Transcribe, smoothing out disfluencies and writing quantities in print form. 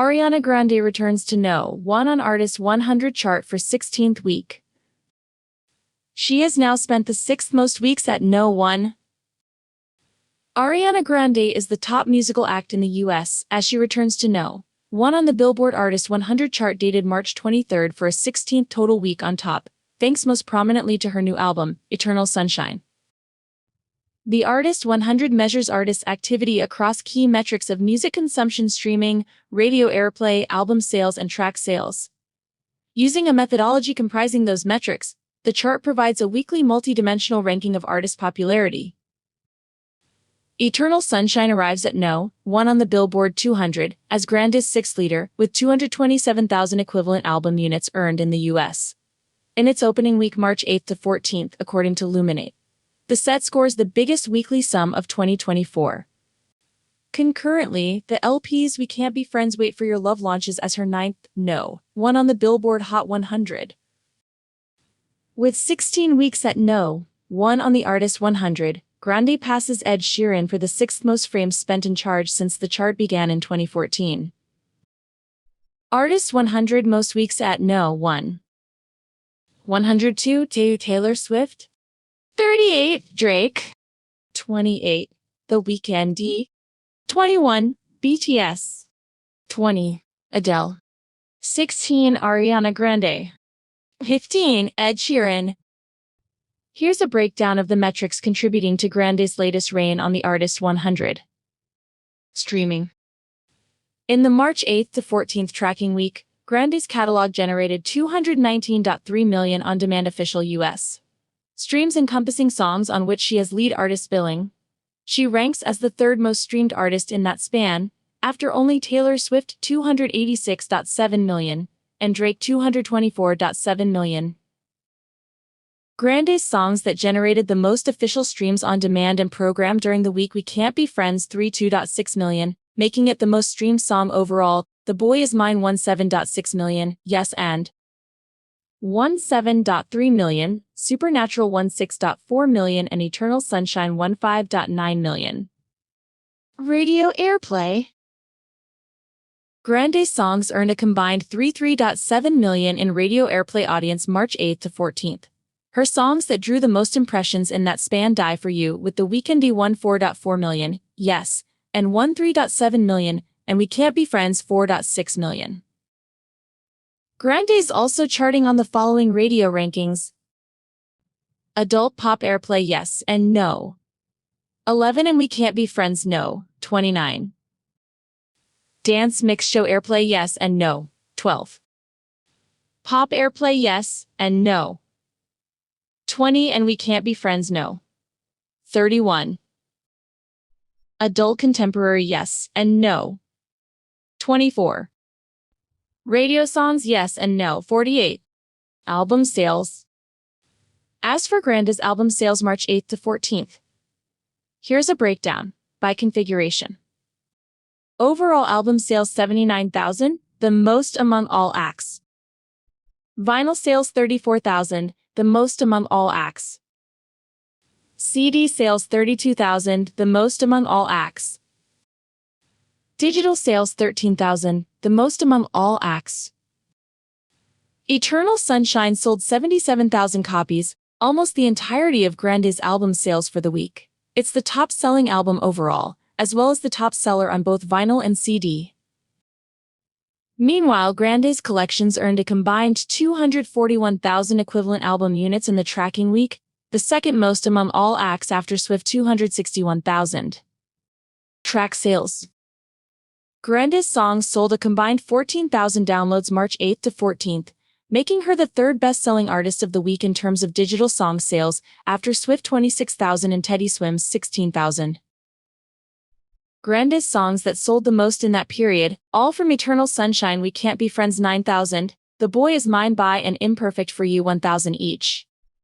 Ariana Grande returns to No. 1 on Artist 100 chart for 16th week. She has now spent the 6th most weeks at No. 1. Ariana Grande is the top musical act in the US as she returns to No. 1 on the Billboard Artist 100 chart dated March 23 for a 16th total week on top, thanks most prominently to her new album, Eternal Sunshine. The Artist 100 measures artists' activity across key metrics of music consumption, streaming, radio airplay, album sales, and track sales. Using a methodology comprising those metrics, the chart provides a weekly multi-dimensional ranking of artist popularity. Eternal Sunshine arrives at No. 1 on the Billboard 200 as Grande's sixth leader, with 227,000 equivalent album units earned in the US. In its opening week March 8 to 14, according to Luminate, the set scores the biggest weekly sum of 2024. Concurrently, the LP's We Can't Be Friends Wait for Your Love launches as her ninth No. 1 on the Billboard Hot 100. With 16 weeks at No. 1 on the Artist 100, Grande passes Ed Sheeran for the 6th most frames spent in charge since the chart began in 2014. Artist 100 most weeks at No. 1. 102 Taylor Swift. 38 Drake. 28 The Weeknd. 21 BTS. 20 Adele. 16 Ariana Grande. 15 Ed Sheeran. Here's a breakdown of the metrics contributing to Grande's latest reign on the Artist 100. Streaming. In the March 8 to 14th tracking week, Grande's catalog generated 219.3 million on-demand official US streams encompassing songs on which she has lead artist billing. She ranks as the third most streamed artist in that span, after only Taylor Swift 286.7 million and Drake 224.7 million. Grande's songs that generated the most official streams on demand and program during the week We Can't Be Friends 32.6 million, making it the most streamed song overall. The Boy Is Mine 17.6 million, Yes and 17.3 million, Supernatural 16.4 million, and Eternal Sunshine 15.9 million. Radio airplay. Grande's songs earned a combined 33.7 million in radio airplay audience March 8 to 14th. Her songs that drew the most impressions in that span Die For You with The Weeknd 14.4 million, Yes, and 13.7 million, and We Can't Be Friends 4.6 million. Grande's also charting on the following radio rankings. Adult Pop Airplay Yes and No. 11 and We Can't Be Friends No. 29. Dance Mix Show Airplay Yes and No. 12. Pop Airplay Yes and No. 20 and We Can't Be Friends No. 31. Adult Contemporary Yes and No. 24. Radio Songs Yes and No. 48. Album Sales. As for Grande's album sales March 8th to 14th, here's a breakdown by configuration. Overall album sales 79,000, the most among all acts. Vinyl sales 34,000, the most among all acts. CD sales 32,000, the most among all acts. Digital sales 13,000, the most among all acts. Eternal Sunshine sold 77,000 copies, almost the entirety of Grande's album sales for the week. It's the top-selling album overall, as well as the top seller on both vinyl and CD. Meanwhile, Grande's collections earned a combined 241,000 equivalent album units in the tracking week, the second most among all acts after Swift 261,000. Track sales. Grande's songs sold a combined 14,000 downloads March 8th to 14th, making her the third best-selling artist of the week in terms of digital song sales, after Swift 26,000 and Teddy Swims 16,000. Grande's songs that sold the most in that period, all from Eternal Sunshine We Can't Be Friends 9,000, The Boy Is Mine by and Imperfect for You 1,000 each.